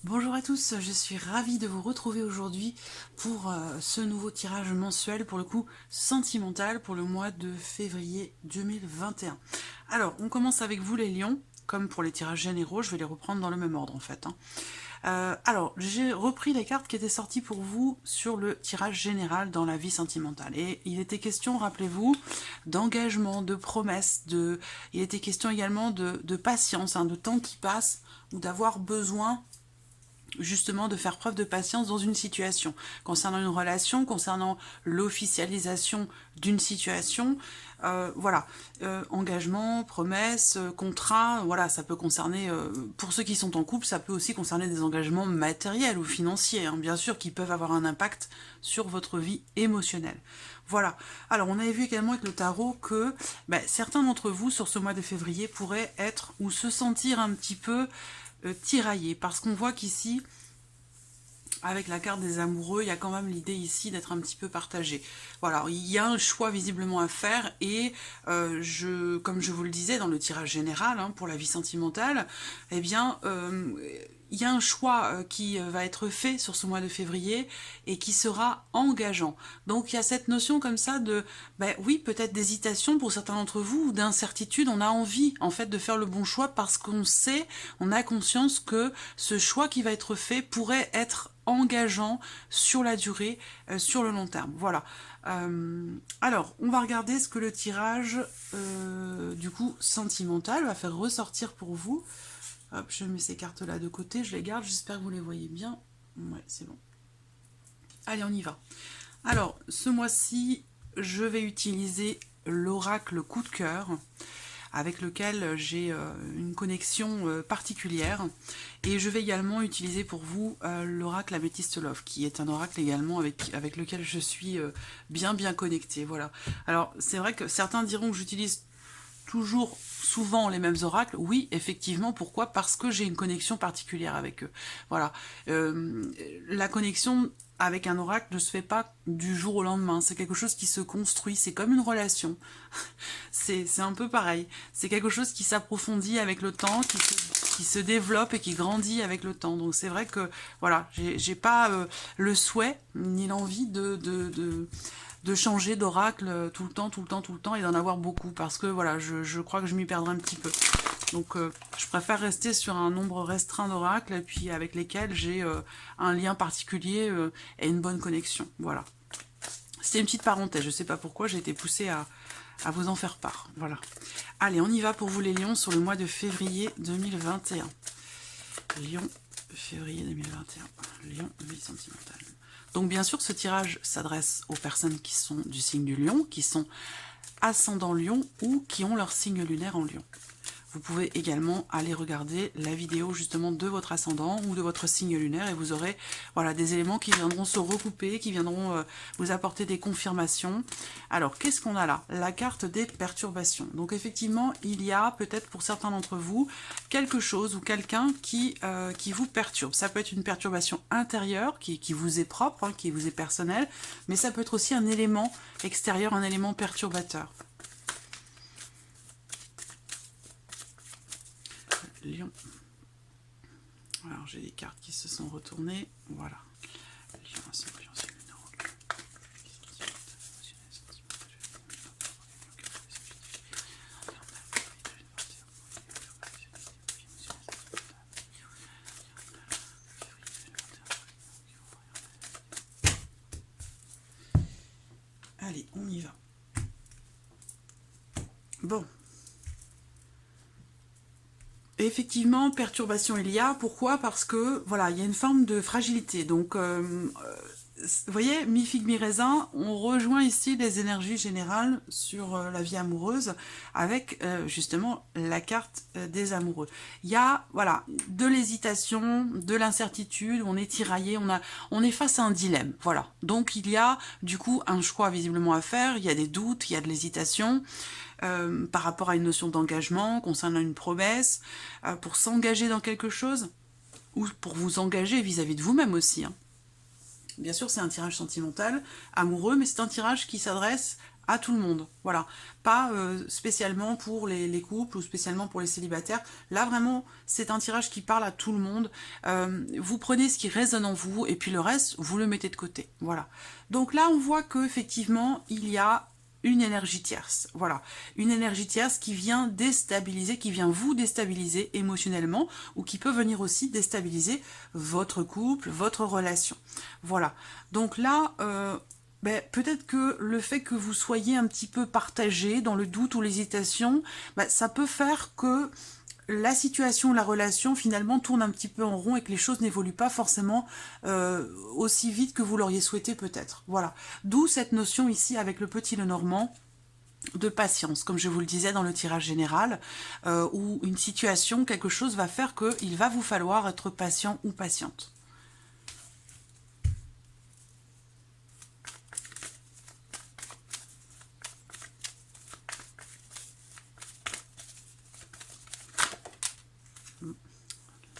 Bonjour à tous, je suis ravie de vous retrouver aujourd'hui pour ce nouveau tirage mensuel, pour le coup sentimental, pour le mois de février 2021. Alors, on commence avec vous les lions, comme pour les tirages généraux, je vais les reprendre dans le même ordre en fait. Alors, j'ai repris les cartes qui étaient sorties pour vous sur le tirage général dans la vie sentimentale. Et il était question, rappelez-vous, d'engagement, de promesses, il était question également de patience, de temps qui passe, ou d'avoir besoin justement de faire preuve de patience dans une situation, concernant une relation, concernant l'officialisation d'une situation, voilà, engagement, promesse, contrat, voilà, ça peut concerner, pour ceux qui sont en couple, ça peut aussi concerner des engagements matériels ou financiers, bien sûr, qui peuvent avoir un impact sur votre vie émotionnelle. Voilà, alors on avait vu également avec le tarot que certains d'entre vous, sur ce mois de février, pourraient être ou se sentir un petit peu tiraillé, parce qu'on voit qu'ici, avec la carte des amoureux, il y a quand même l'idée ici d'être un petit peu partagé. Voilà, il y a un choix visiblement à faire et comme je vous le disais dans le tirage général pour la vie sentimentale, eh bien, il y a un choix qui va être fait sur ce mois de février et qui sera engageant. Donc il y a cette notion comme ça de, oui, peut-être d'hésitation pour certains d'entre vous ou d'incertitude. On a envie en fait de faire le bon choix parce qu'on sait, on a conscience que ce choix qui va être fait pourrait être engageant sur la durée, sur le long terme. Voilà. Alors, on va regarder ce que le tirage du coup sentimental va faire ressortir pour vous. Hop, je mets ces cartes-là de côté, je les garde, j'espère que vous les voyez bien. Ouais, c'est bon. Allez, on y va. Alors, ce mois-ci, je vais utiliser l'oracle coup de cœur, avec lequel j'ai une connexion particulière. Et je vais également utiliser pour vous l'oracle Améthyste Love, qui est un oracle également avec lequel je suis bien connectée. Voilà. Alors, c'est vrai que certains diront que j'utilise toujours souvent les mêmes oracles. Oui, effectivement. Pourquoi? Parce que j'ai une connexion particulière avec eux. Voilà. La connexion avec un oracle ne se fait pas du jour au lendemain. C'est quelque chose qui se construit. C'est comme une relation. C'est un peu pareil. C'est quelque chose qui s'approfondit avec le temps, qui se développe et qui grandit avec le temps. Donc c'est vrai que voilà, j'ai pas le souhait ni l'envie de changer d'oracle tout le temps et d'en avoir beaucoup parce que voilà, je crois que je m'y perdrai un petit peu. Donc je préfère rester sur un nombre restreint d'oracles et puis avec lesquels j'ai un lien particulier et une bonne connexion. Voilà. C'était une petite parenthèse, je sais pas pourquoi j'ai été poussée à vous en faire part. Voilà. Allez, on y va pour vous les lions sur le mois de février 2021. Lion, février 2021. Lion, vie sentimentale. Donc bien sûr, ce tirage s'adresse aux personnes qui sont du signe du lion, qui sont ascendant lion ou qui ont leur signe lunaire en lion. Vous pouvez également aller regarder la vidéo justement de votre ascendant ou de votre signe lunaire et vous aurez voilà, des éléments qui viendront se recouper, qui viendront vous apporter des confirmations. Alors, qu'est-ce qu'on a là? La carte des perturbations. Donc effectivement, il y a peut-être pour certains d'entre vous quelque chose ou quelqu'un qui vous perturbe. Ça peut être une perturbation intérieure qui vous est propre, qui vous est personnelle, mais ça peut être aussi un élément extérieur, un élément perturbateur. Lion. Alors j'ai des cartes qui se sont retournées. Voilà. Lion, ascendant, signe lunaire en lion. Allez, on y va. Bon. Effectivement, perturbation il y a. Pourquoi? Parce que voilà, il y a une forme de fragilité. Donc, vous voyez, mi-figue, mi-raisin, on rejoint ici les énergies générales sur la vie amoureuse avec justement la carte des amoureux. Il y a voilà de l'hésitation, de l'incertitude, on est tiraillé, on est face à un dilemme. Voilà. Donc il y a du coup un choix visiblement à faire. Il y a des doutes, il y a de l'hésitation. Par rapport à une notion d'engagement, concernant une promesse, pour s'engager dans quelque chose, ou pour vous engager vis-à-vis de vous-même aussi. Bien sûr, c'est un tirage sentimental, amoureux, mais c'est un tirage qui s'adresse à tout le monde, voilà, pas spécialement pour les couples ou spécialement pour les célibataires. Là vraiment c'est un tirage qui parle à tout le monde. Vous prenez ce qui résonne en vous et puis le reste vous le mettez de côté, voilà. Donc là on voit que effectivement il y a une énergie tierce, voilà, une énergie tierce qui vient déstabiliser, qui vient vous déstabiliser émotionnellement, ou qui peut venir aussi déstabiliser votre couple, votre relation, voilà. Donc là, ben, peut-être que le fait que vous soyez un petit peu partagé dans le doute ou l'hésitation, ben, ça peut faire que la situation, la relation finalement tourne un petit peu en rond et que les choses n'évoluent pas forcément aussi vite que vous l'auriez souhaité peut-être. Voilà. D'où cette notion ici avec le petit Lenormand de patience, comme je vous le disais dans le tirage général, où une situation, quelque chose va faire qu'il va vous falloir être patient ou patiente.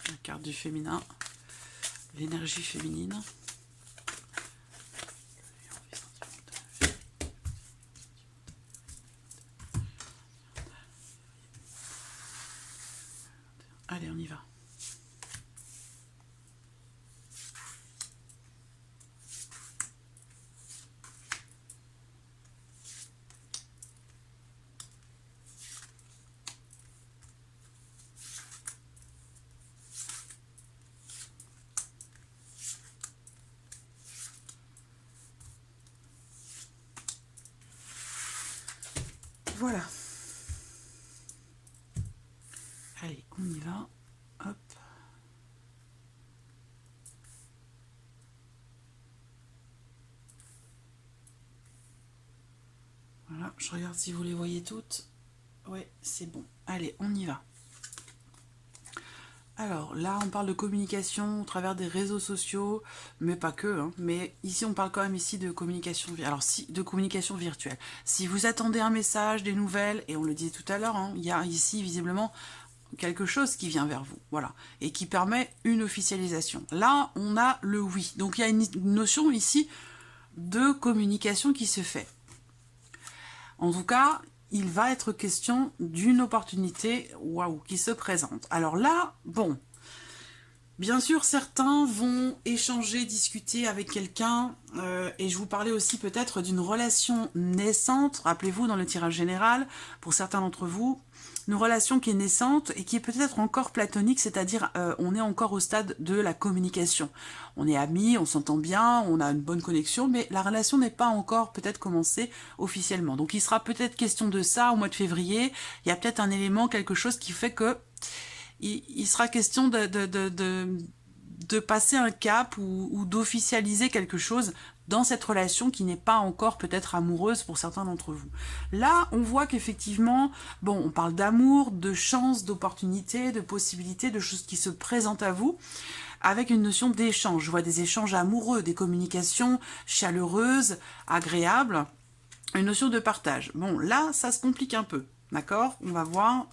La carte du féminin, l'énergie féminine. Allez, on y va. Voilà. Allez, on y va. Hop. Voilà, je regarde si vous les voyez toutes. Ouais, c'est bon. Allez, on y va. Alors là, on parle de communication au travers des réseaux sociaux, mais pas que, hein, mais ici on parle quand même ici de communication, de communication virtuelle. Si vous attendez un message, des nouvelles, et on le disait tout à l'heure, hein, il y a ici visiblement quelque chose qui vient vers vous, voilà, et qui permet une officialisation. Là, on a le oui, donc il y a une notion ici de communication qui se fait. En tout cas, il va être question d'une opportunité, waouh, qui se présente. Alors là, bon, bien sûr, certains vont échanger, discuter avec quelqu'un, et je vous parlais aussi peut-être d'une relation naissante, rappelez-vous dans le tirage général, pour certains d'entre vous, une relation qui est naissante et qui est peut-être encore platonique, c'est-à-dire on est encore au stade de la communication. On est amis, on s'entend bien, on a une bonne connexion, mais la relation n'est pas encore peut-être commencée officiellement. Donc il sera peut-être question de ça au mois de février, il y a peut-être un élément, quelque chose qui fait que il sera question de passer un cap ou d'officialiser quelque chose dans cette relation qui n'est pas encore peut-être amoureuse pour certains d'entre vous. Là, on voit qu'effectivement, bon, on parle d'amour, de chance, d'opportunité, de possibilités, de choses qui se présentent à vous, avec une notion d'échange. Je vois des échanges amoureux, des communications chaleureuses, agréables, une notion de partage. Bon, là, ça se complique un peu, d'accord? On va voir.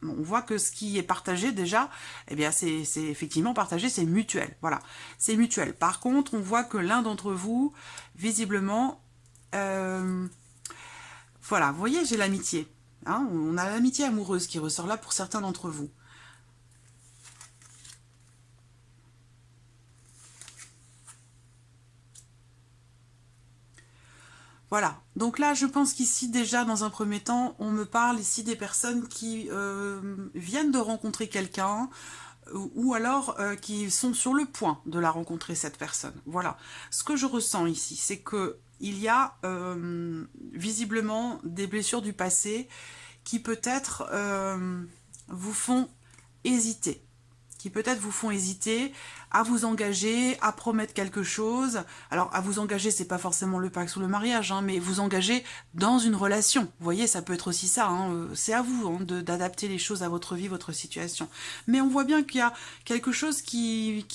On voit que ce qui est partagé déjà, eh bien c'est effectivement partagé, c'est mutuel. Voilà, c'est mutuel. Par contre, on voit que l'un d'entre vous, visiblement, voilà, vous voyez, j'ai l'amitié. Hein, on a l'amitié amoureuse qui ressort là pour certains d'entre vous. Voilà, donc là je pense qu'ici déjà dans un premier temps, on me parle ici des personnes qui viennent de rencontrer quelqu'un ou alors qui sont sur le point de la rencontrer cette personne. Voilà, ce que je ressens ici, c'est que il y a visiblement des blessures du passé qui peut-être vous font hésiter, à vous engager, à promettre quelque chose. Alors, à vous engager, c'est pas forcément le pacte ou le mariage, hein, mais vous engager dans une relation. Vous voyez, ça peut être aussi ça, hein, c'est à vous hein, d'adapter les choses à votre vie, votre situation. Mais on voit bien qu'il y a quelque chose il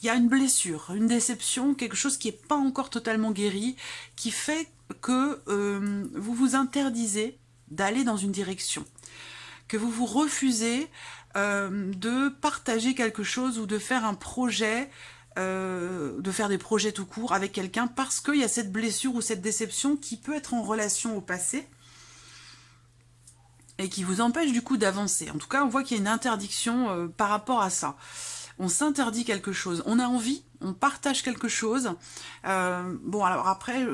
y a une blessure, une déception, quelque chose qui n'est pas encore totalement guéri, qui fait que vous vous interdisez d'aller dans une direction, que vous vous refusez de partager quelque chose ou de faire un projet de faire des projets tout court avec quelqu'un parce qu'il y a cette blessure ou cette déception qui peut être en relation au passé et qui vous empêche du coup d'avancer. En tout cas, on voit qu'il y a une interdiction par rapport à ça. On s'interdit quelque chose, on a envie, on partage quelque chose. Bon, alors après,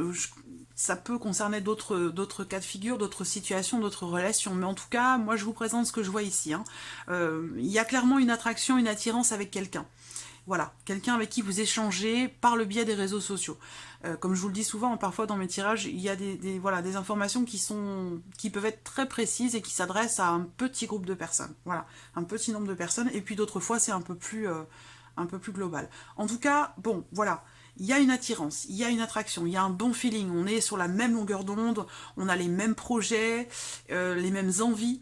ça peut concerner d'autres cas de figure, d'autres situations, d'autres relations. Mais en tout cas, moi, je vous présente ce que je vois ici. Hein. Il y a clairement une attraction, une attirance avec quelqu'un. Voilà, quelqu'un avec qui vous échangez par le biais des réseaux sociaux. Comme je vous le dis souvent, parfois dans mes tirages, il y a des informations qui peuvent être très précises et qui s'adressent à un petit groupe de personnes. Voilà, un petit nombre de personnes. Et puis d'autres fois, c'est un peu plus global. En tout cas, bon, voilà. Il y a une attirance, il y a une attraction, il y a un bon feeling. On est sur la même longueur d'onde, on a les mêmes projets, les mêmes envies.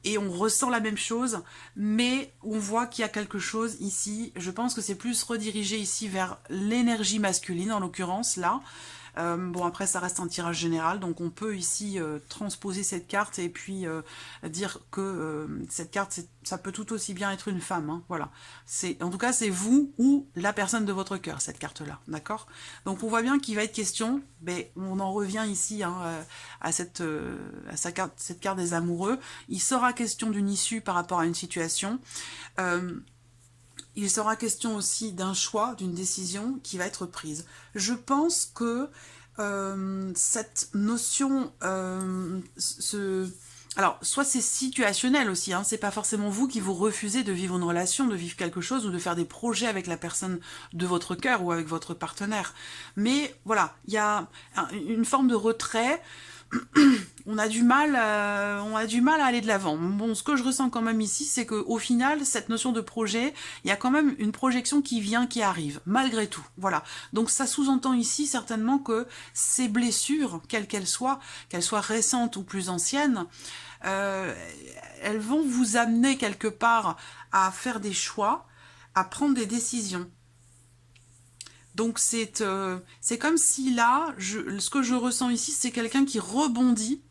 Et on ressent la même chose, mais on voit qu'il y a quelque chose ici. Je pense que c'est plus redirigé ici vers l'énergie masculine, en l'occurrence, là. Bon, après, ça reste un tirage général, donc on peut ici transposer cette carte et puis dire que cette carte, ça peut tout aussi bien être une femme. Hein, voilà. En tout cas, c'est vous ou la personne de votre cœur, cette carte-là. D'accord? Donc, on voit bien qu'il va être question, mais on en revient ici hein, à cette carte des amoureux. Il sera question d'une issue par rapport à une situation. Il sera question aussi d'un choix, d'une décision qui va être prise. Je pense que cette notion, alors, soit c'est situationnel aussi, hein, c'est pas forcément vous qui vous refusez de vivre une relation, de vivre quelque chose ou de faire des projets avec la personne de votre cœur ou avec votre partenaire. Mais voilà, il y a une forme de retrait. On a du mal à aller de l'avant. Bon, ce que je ressens quand même ici, c'est qu'au final, cette notion de projet, il y a quand même une projection qui vient, qui arrive, malgré tout. Voilà. Donc ça sous-entend ici certainement que ces blessures, quelles qu'elles soient récentes ou plus anciennes, elles vont vous amener quelque part à faire des choix, à prendre des décisions. Donc c'est comme si là, ce que je ressens ici, c'est quelqu'un qui rebondit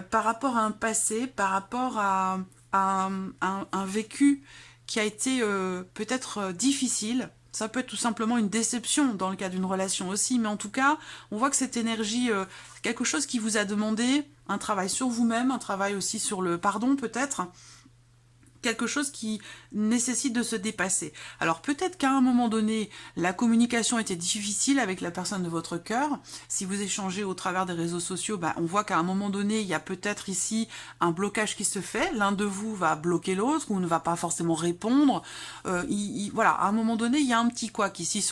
par rapport à un passé, par rapport à un vécu qui a été peut-être difficile. Ça peut être tout simplement une déception dans le cas d'une relation aussi, mais en tout cas, on voit que cette énergie, c'est quelque chose qui vous a demandé un travail sur vous-même, un travail aussi sur le pardon peut-être, quelque chose qui nécessite de se dépasser. Alors peut-être qu'à un moment donné, la communication était difficile avec la personne de votre cœur. Si vous échangez au travers des réseaux sociaux, on voit qu'à un moment donné, il y a peut-être ici un blocage qui se fait. L'un de vous va bloquer l'autre ou ne va pas forcément répondre. Voilà, à un moment donné, il y a un petit couac ici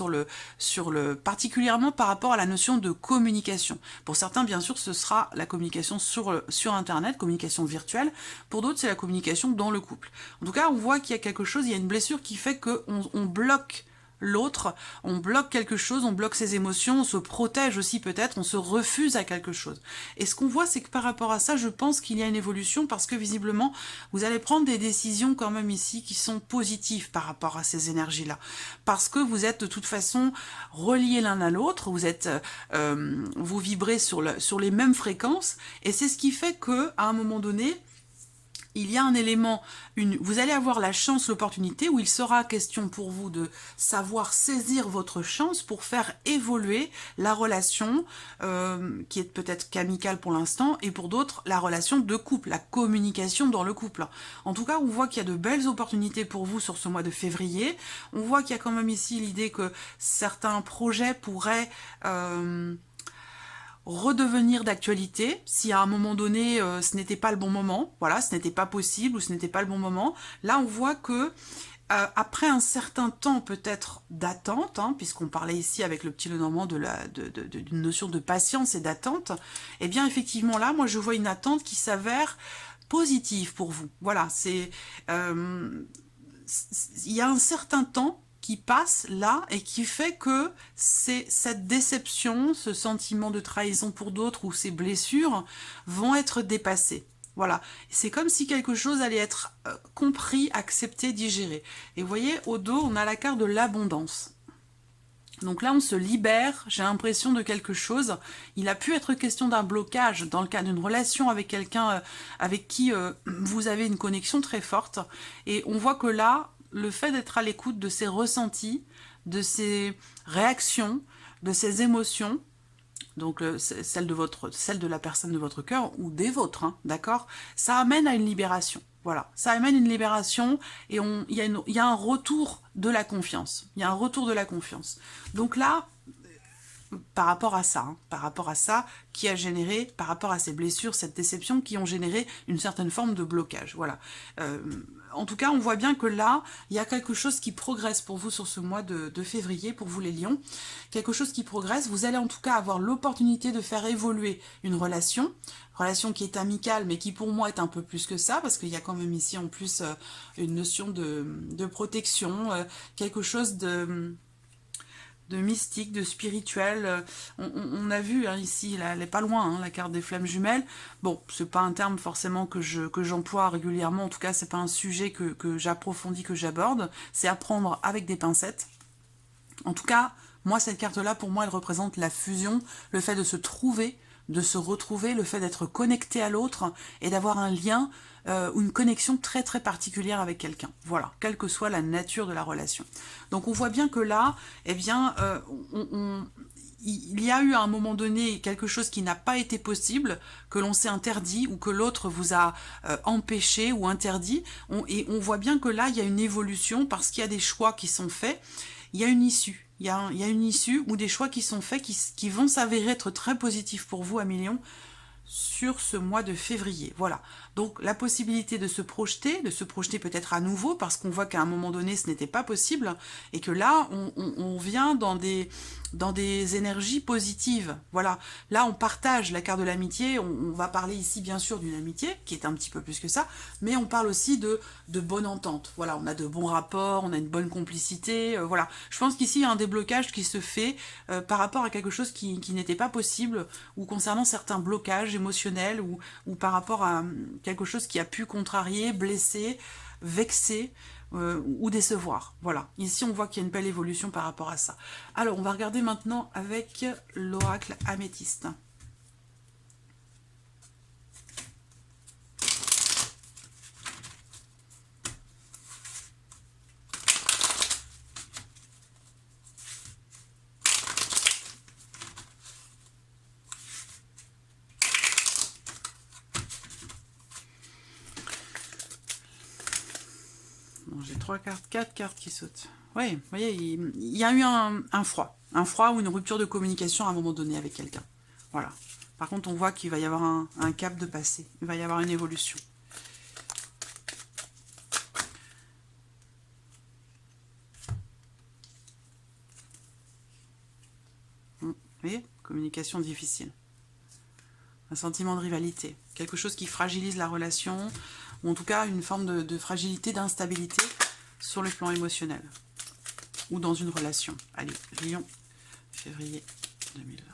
particulièrement par rapport à la notion de communication. Pour certains, bien sûr, ce sera la communication sur Internet, communication virtuelle. Pour d'autres, c'est la communication dans le couple. En tout cas, on voit qu'il y a quelque chose, il y a une blessure qui fait qu'on bloque l'autre, on bloque quelque chose, on bloque ses émotions, on se protège aussi peut-être, on se refuse à quelque chose. Et ce qu'on voit, c'est que par rapport à ça, je pense qu'il y a une évolution parce que visiblement, vous allez prendre des décisions quand même ici qui sont positives par rapport à ces énergies-là. Parce que vous êtes de toute façon reliés l'un à l'autre, vous vibrez sur les mêmes fréquences, et c'est ce qui fait qu'à un moment donné, il y a un élément, vous allez avoir la chance, l'opportunité, où il sera question pour vous de savoir saisir votre chance pour faire évoluer la relation, qui est peut-être qu'amicale pour l'instant, et pour d'autres, la relation de couple, la communication dans le couple. En tout cas, on voit qu'il y a de belles opportunités pour vous sur ce mois de février. On voit qu'il y a quand même ici l'idée que certains projets pourraient redevenir d'actualité si à un moment donné ce n'était pas le bon moment, voilà, ce n'était pas possible ou ce n'était pas le bon moment. Là on voit que après un certain temps peut-être d'attente, hein, puisqu'on parlait ici avec le petit Lenormand d'une notion de patience et d'attente, et bien effectivement là moi je vois une attente qui s'avère positive pour vous. Voilà, il y a un certain temps qui passe là et qui fait que c'est cette déception, ce sentiment de trahison pour d'autres ou ces blessures vont être dépassées. Voilà, c'est comme si quelque chose allait être compris, accepté, digéré. Et vous voyez, au dos, on a la carte de l'abondance. Donc là, on se libère, j'ai l'impression de quelque chose. Il a pu être question d'un blocage dans le cas d'une relation avec quelqu'un avec qui vous avez une connexion très forte. Et on voit que là, le fait d'être à l'écoute de ses ressentis, de ses réactions, de ses émotions, donc celle de la personne de votre cœur ou des vôtres, hein, d'accord? Ça amène à une libération. Voilà, ça amène une libération et il y a un retour de la confiance. Il y a un retour de la confiance. Donc là, par rapport à ça, hein, par rapport à ça qui a généré, par rapport à ces blessures, cette déception qui ont généré une certaine forme de blocage. Voilà. En tout cas, on voit bien que là, il y a quelque chose qui progresse pour vous sur ce mois de février, pour vous les lions. Quelque chose qui progresse. Vous allez en tout cas avoir l'opportunité de faire évoluer une relation qui est amicale, mais qui pour moi est un peu plus que ça, parce qu'il y a quand même ici en plus une notion de protection, quelque chose de mystique, de spirituel. On a vu hein, ici, là, elle n'est pas loin, hein, la carte des flammes jumelles. Bon, c'est pas un terme forcément que j'emploie régulièrement, en tout cas c'est pas un sujet que j'approfondis, que j'aborde, c'est à prendre avec des pincettes. En tout cas, moi cette carte-là, pour moi, elle représente la fusion, le fait de se trouver, de se retrouver, le fait d'être connecté à l'autre et d'avoir un lien ou une connexion très très particulière avec quelqu'un. Voilà, quelle que soit la nature de la relation. Donc on voit bien que là, eh bien, il y a eu à un moment donné quelque chose qui n'a pas été possible, que l'on s'est interdit ou que l'autre vous a empêché ou interdit. Et on voit bien que là, il y a une évolution parce qu'il y a des choix qui sont faits, il y a une issue. Il y a une issue ou des choix qui sont faits qui vont s'avérer être très positifs pour vous, Amélion, sur ce mois de février. Voilà. Donc la possibilité de se projeter peut-être à nouveau, parce qu'on voit qu'à un moment donné, ce n'était pas possible, et que là, on vient dans des énergies positives. Voilà. Là, on partage la carte de l'amitié. On va parler ici, bien sûr, d'une amitié, qui est un petit peu plus que ça, mais on parle aussi de bonne entente. Voilà, on a de bons rapports, on a une bonne complicité. Voilà. Je pense qu'ici, il y a un déblocage qui se fait par rapport à quelque chose qui n'était pas possible, ou concernant certains blocages émotionnels, ou par rapport à quelque chose qui a pu contrarier, blesser, vexer ou décevoir. Voilà, ici on voit qu'il y a une belle évolution par rapport à ça. Alors on va regarder maintenant avec l'oracle améthyste. J'ai 4 cartes qui sautent. Oui, vous voyez, il y a eu un froid ou une rupture de communication à un moment donné avec quelqu'un. Voilà. Par contre, on voit qu'il va y avoir un cap de passé. Il va y avoir une évolution. Vous voyez, communication difficile. Un sentiment de rivalité. Quelque chose qui fragilise la relation, ou en tout cas une forme de fragilité, d'instabilité sur le plan émotionnel. Ou dans une relation. Allez, Lion, février 2021.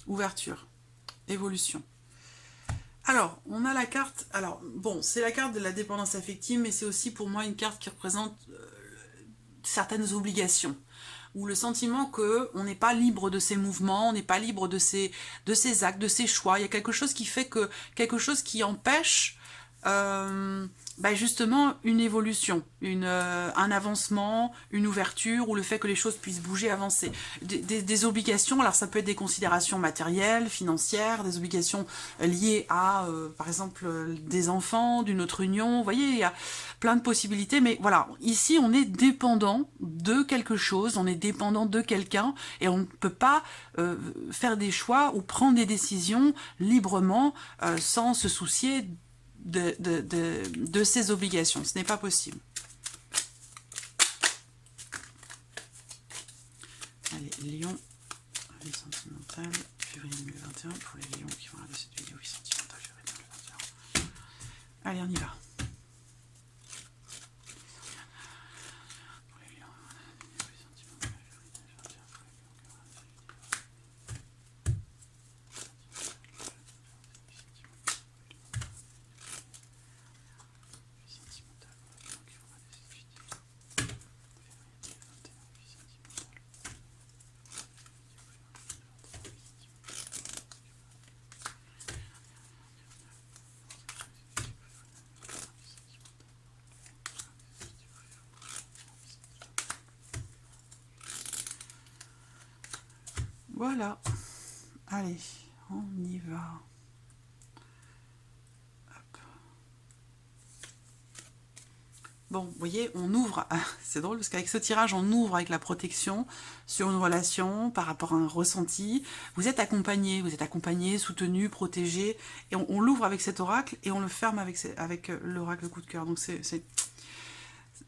Ouverture, évolution. Alors, on a la carte, alors bon, c'est la carte de la dépendance affective, mais c'est aussi pour moi une carte qui représente certaines obligations, ou le sentiment qu'on n'est pas libre de ses mouvements, on n'est pas libre de ses actes, de ses choix. Il y a quelque chose qui fait que, quelque chose qui empêche justement une évolution, un avancement, une ouverture, ou le fait que les choses puissent bouger, avancer. Des obligations, alors ça peut être des considérations matérielles, financières, des obligations liées à, par exemple, des enfants, d'une autre union. Vous voyez, il y a plein de possibilités, mais voilà, ici on est dépendant de quelque chose, on est dépendant de quelqu'un, et on ne peut pas faire des choix ou prendre des décisions librement sans se soucier de ses obligations. Ce n'est pas possible. Allez, Lion, vie sentimentale, février 2021, pour les lions qui vont regarder cette vidéo, vie sentimentale, février 2021. Allez, on y va. Voilà. Allez, on y va. Bon, vous voyez, on ouvre, c'est drôle parce qu'avec ce tirage, on ouvre avec la protection sur une relation par rapport à un ressenti. Vous êtes accompagné, soutenu, protégé, et on l'ouvre avec cet oracle et on le ferme avec l'oracle coup de cœur. Donc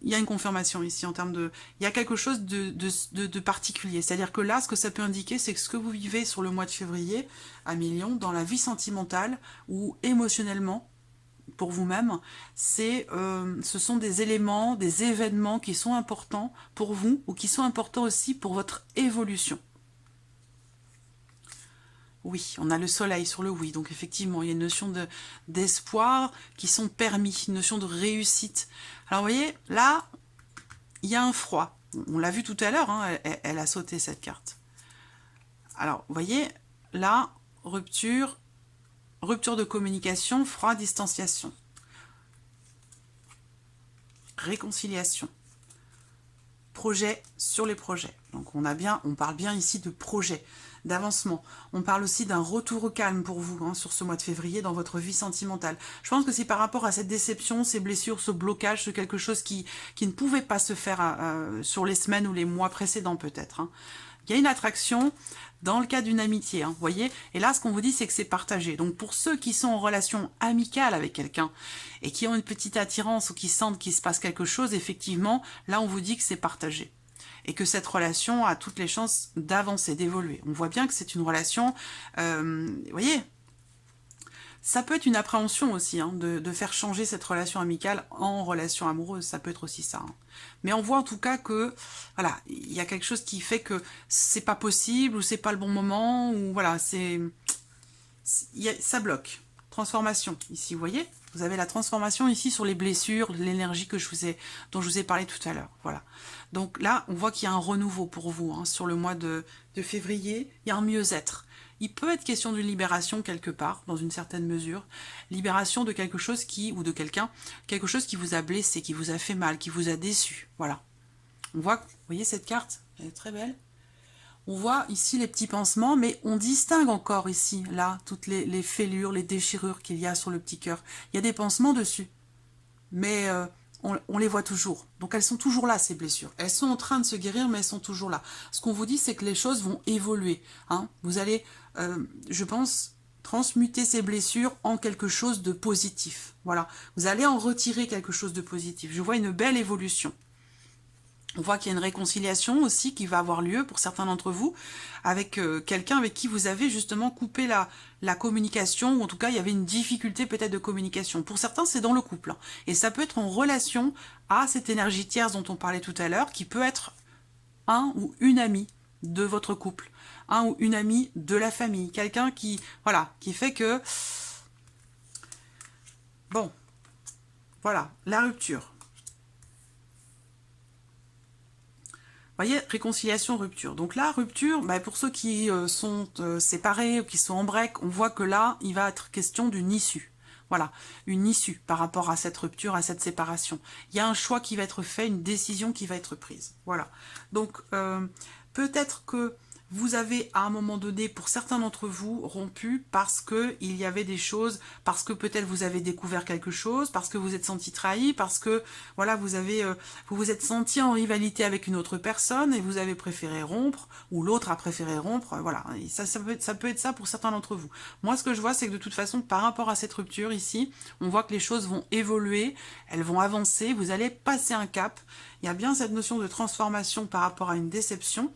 il y a une confirmation ici en termes de... Il y a quelque chose de particulier. C'est-à-dire que là, ce que ça peut indiquer, c'est que ce que vous vivez sur le mois de février à Million, dans la vie sentimentale ou émotionnellement, pour vous-même, ce sont des éléments, des événements qui sont importants pour vous ou qui sont importants aussi pour votre évolution. Oui, on a le soleil sur le oui, donc effectivement, il y a une notion d'espoir qui sont permis, une notion de réussite. Alors vous voyez, là, il y a un froid. On l'a vu tout à l'heure, hein, elle a sauté cette carte. Alors, vous voyez, là, rupture de communication, froid, distanciation. Réconciliation. Projet sur les projets. Donc on parle bien ici de projet, d'avancement. On parle aussi d'un retour au calme pour vous hein, sur ce mois de février dans votre vie sentimentale. Je pense que c'est par rapport à cette déception, ces blessures, ce blocage, ce quelque chose qui ne pouvait pas se faire sur les semaines ou les mois précédents peut-être. Hein. Il y a une attraction dans le cas d'une amitié, hein, vous voyez. Et là, ce qu'on vous dit, c'est que c'est partagé. Donc, pour ceux qui sont en relation amicale avec quelqu'un et qui ont une petite attirance ou qui sentent qu'il se passe quelque chose, effectivement, là, on vous dit que c'est partagé. Et que cette relation a toutes les chances d'avancer, d'évoluer. On voit bien que c'est une relation, vous voyez, ça peut être une appréhension aussi, hein, de faire changer cette relation amicale en relation amoureuse, ça peut être aussi ça. Hein. Mais on voit en tout cas que, voilà, il y a quelque chose qui fait que c'est pas possible, ou c'est pas le bon moment, ou voilà, ça bloque. Transformation, ici, vous voyez, vous avez la transformation ici sur les blessures, l'énergie dont je vous ai parlé tout à l'heure, voilà. Donc là, on voit qu'il y a un renouveau pour vous, hein, sur le mois de février, il y a un mieux-être. Il peut être question d'une libération quelque part, dans une certaine mesure. Libération de quelque chose ou de quelqu'un, quelque chose qui vous a blessé, qui vous a fait mal, qui vous a déçu. Voilà. On voit, vous voyez cette carte, elle est très belle. On voit ici les petits pansements, mais on distingue encore ici, là, toutes les fêlures, les déchirures qu'il y a sur le petit cœur. Il y a des pansements dessus, mais on les voit toujours. Donc elles sont toujours là, ces blessures. Elles sont en train de se guérir, mais elles sont toujours là. Ce qu'on vous dit, c'est que les choses vont évoluer. Hein. Vous allez, je pense, transmuter ces blessures en quelque chose de positif. Voilà. Vous allez en retirer quelque chose de positif. Je vois une belle évolution. On voit qu'il y a une réconciliation aussi qui va avoir lieu pour certains d'entre vous avec quelqu'un avec qui vous avez justement coupé la communication, ou en tout cas il y avait une difficulté peut-être de communication. Pour certains c'est dans le couple, hein. Et ça peut être en relation à cette énergie tierce dont on parlait tout à l'heure, qui peut être un ou une amie de votre couple, un ou une amie de la famille, quelqu'un qui, voilà, qui fait que, bon, voilà, la rupture. Vous voyez, réconciliation, rupture. Donc là, rupture, bah pour ceux qui sont séparés ou qui sont en break, on voit que là, il va être question d'une issue. Voilà, une issue par rapport à cette rupture, à cette séparation. Il y a un choix qui va être fait, une décision qui va être prise. Voilà. Donc, peut-être que vous avez à un moment donné, pour certains d'entre vous, rompu parce que il y avait des choses, parce que peut-être vous avez découvert quelque chose, parce que vous êtes senti trahi, parce que voilà, vous vous êtes senti en rivalité avec une autre personne et vous avez préféré rompre, ou l'autre a préféré rompre, voilà. Et ça peut être ça pour certains d'entre vous. Moi, ce que je vois, c'est que de toute façon, par rapport à cette rupture ici, on voit que les choses vont évoluer, elles vont avancer, vous allez passer un cap. Il y a bien cette notion de transformation par rapport à une déception.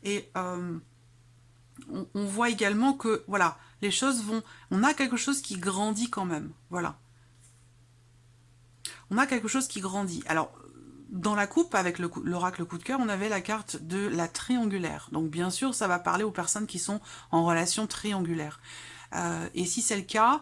Et on voit également que, voilà, les choses vont... On a quelque chose qui grandit quand même, voilà. On a quelque chose qui grandit. Alors, dans la coupe, avec l'oracle coup de cœur, on avait la carte de la triangulaire. Donc, bien sûr, ça va parler aux personnes qui sont en relation triangulaire. Et si c'est le cas,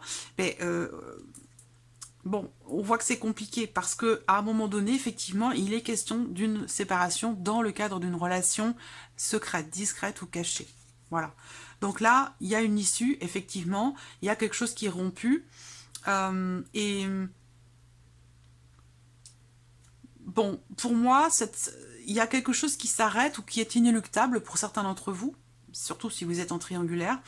bon, on voit que c'est compliqué parce que à un moment donné, effectivement, il est question d'une séparation dans le cadre d'une relation secrète, discrète ou cachée. Voilà. Donc là, il y a une issue, effectivement, il y a quelque chose qui est rompu. Et bon, pour moi, il y a quelque chose qui s'arrête ou qui est inéluctable pour certains d'entre vous, surtout si vous êtes en triangulaire,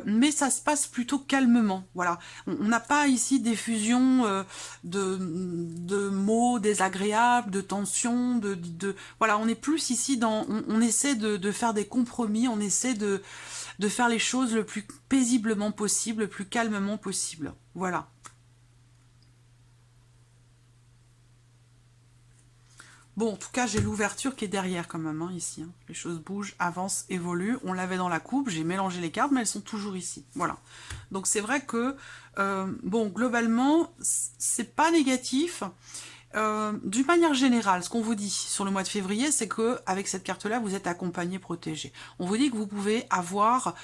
mais ça se passe plutôt calmement, voilà. On n'a pas ici d'effusion de mots désagréables, de tensions, voilà, on est plus ici dans, on essaie de faire des compromis, on essaie de faire les choses le plus paisiblement possible, le plus calmement possible, voilà. Bon, en tout cas, j'ai l'ouverture qui est derrière quand même, hein, ici. Hein. Les choses bougent, avancent, évoluent. On l'avait dans la coupe, j'ai mélangé les cartes, mais elles sont toujours ici. Voilà. Donc c'est vrai que, bon, globalement, c'est pas négatif. D'une manière générale, ce qu'on vous dit sur le mois de février, c'est que avec cette carte-là, vous êtes accompagné, protégé. On vous dit que vous pouvez avoir...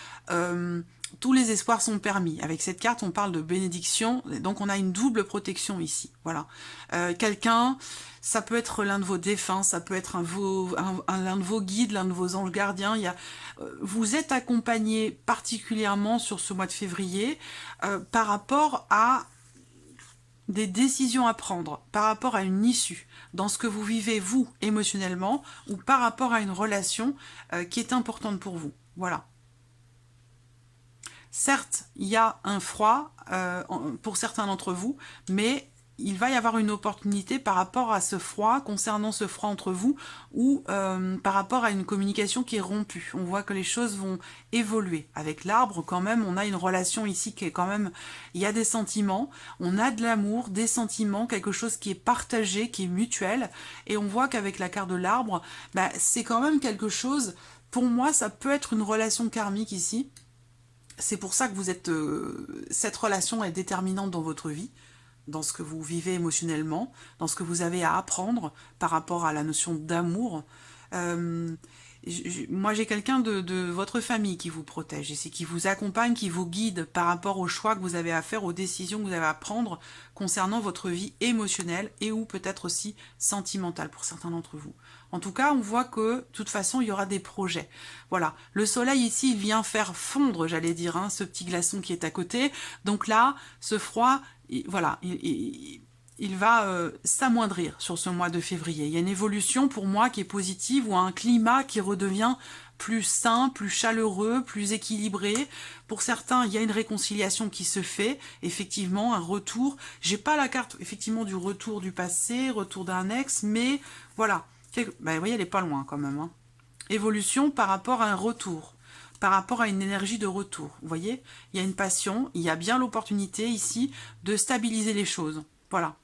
tous les espoirs sont permis. Avec cette carte, on parle de bénédiction, donc on a une double protection ici. Voilà. Quelqu'un, ça peut être l'un de vos défunts, ça peut être l'un de vos guides, l'un de vos anges gardiens. Vous êtes accompagné particulièrement sur ce mois de février par rapport à des décisions à prendre, par rapport à une issue, dans ce que vous vivez, vous, émotionnellement, ou par rapport à une relation qui est importante pour vous. Voilà. Certes, il y a un froid pour certains d'entre vous, mais il va y avoir une opportunité par rapport à ce froid, concernant ce froid entre vous, ou par rapport à une communication qui est rompue. On voit que les choses vont évoluer. Avec l'arbre, quand même, on a une relation ici qui est quand même... Il y a des sentiments, on a de l'amour, des sentiments, quelque chose qui est partagé, qui est mutuel, et on voit qu'avec la carte de l'arbre, bah, c'est quand même quelque chose... Pour moi, ça peut être une relation karmique ici. C'est pour ça que vous êtes, cette relation est déterminante dans votre vie, dans ce que vous vivez émotionnellement, dans ce que vous avez à apprendre par rapport à la notion d'amour. Moi, j'ai quelqu'un de votre famille qui vous protège ici, qui vous accompagne, qui vous guide par rapport aux choix que vous avez à faire, aux décisions que vous avez à prendre concernant votre vie émotionnelle et ou peut-être aussi sentimentale pour certains d'entre vous. En tout cas, on voit que, de toute façon, il y aura des projets. Voilà. Le soleil, ici, il vient faire fondre, j'allais dire, hein, ce petit glaçon qui est à côté. Donc là, ce froid, voilà, il va s'amoindrir sur ce mois de février. Il y a une évolution, pour moi, qui est positive, ou un climat qui redevient plus sain, plus chaleureux, plus équilibré. Pour certains, il y a une réconciliation qui se fait, effectivement, un retour. J'ai pas la carte, effectivement, du retour du passé, retour d'un ex, mais voilà. Ben, vous voyez, elle n'est pas loin quand même. Hein. Évolution par rapport à un retour, par rapport à une énergie de retour. Vous voyez, il y a une passion, il y a bien l'opportunité ici de stabiliser les choses. Voilà.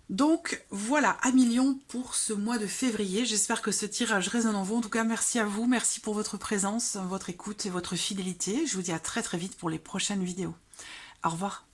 Donc voilà, à million pour ce mois de février. J'espère que ce tirage résonne en vous. En tout cas, merci à vous, merci pour votre présence, votre écoute et votre fidélité. Je vous dis à très très vite pour les prochaines vidéos. Au revoir.